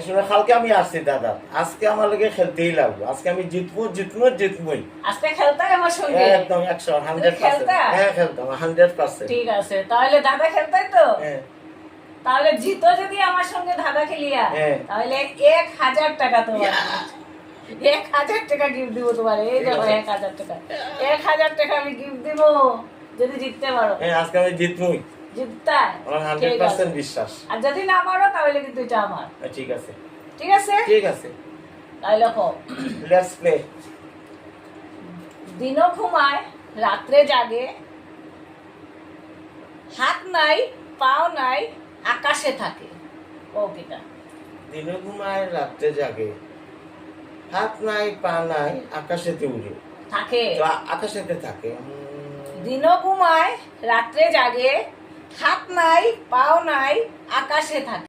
শুনে কালকে আমি আসছি দাদা, আজকে আমার লগে খেলতেই লাগবো, আজকে আমি জিতবই। আজকে খেলতে আমার সঙ্গে একদম 100 খেলতা? 100%। হ্যাঁ খেলতাম 100%। ঠিক আছে, তাহলে দাদা খেলতাই তো। হ্যাঁ তাহলে জিতো যদি আমার সঙ্গে দাদা খেলিয়া, হ্যাঁ। তাহলে 1000 টাকা তোমার, 1000 টাকা গিফট দিব তোমার। এই দেখো 1000 টাকা, 1000 টাকা আমি গিফট দিব যদি জিততে পারো। হ্যাঁ আজকে আমি জিতবই, জিততা? আমার ঠিক আছে। 100% বিশ্বাস। আর যদি না পারো তাহলে কিন্তু এটা আমার। ঠিক আছে ঠিক আছে, ঠিক আছে, তাহলে কো। Let's play. দিনও ঘুমায় রাত্রে জাগে, হাত নাই পাও নাই আকাশে থাকে। ও কিটা? দিনে ঘুমায় রাত্রে জাগে, হাত নাই পা নাই আকাশেতে উড়ে থাকে। তো আকাশেতে থাকে। দিনও ঘুমায় রাত্রে জাগে, হাত নাই পাও নাই আকাশে থাকে।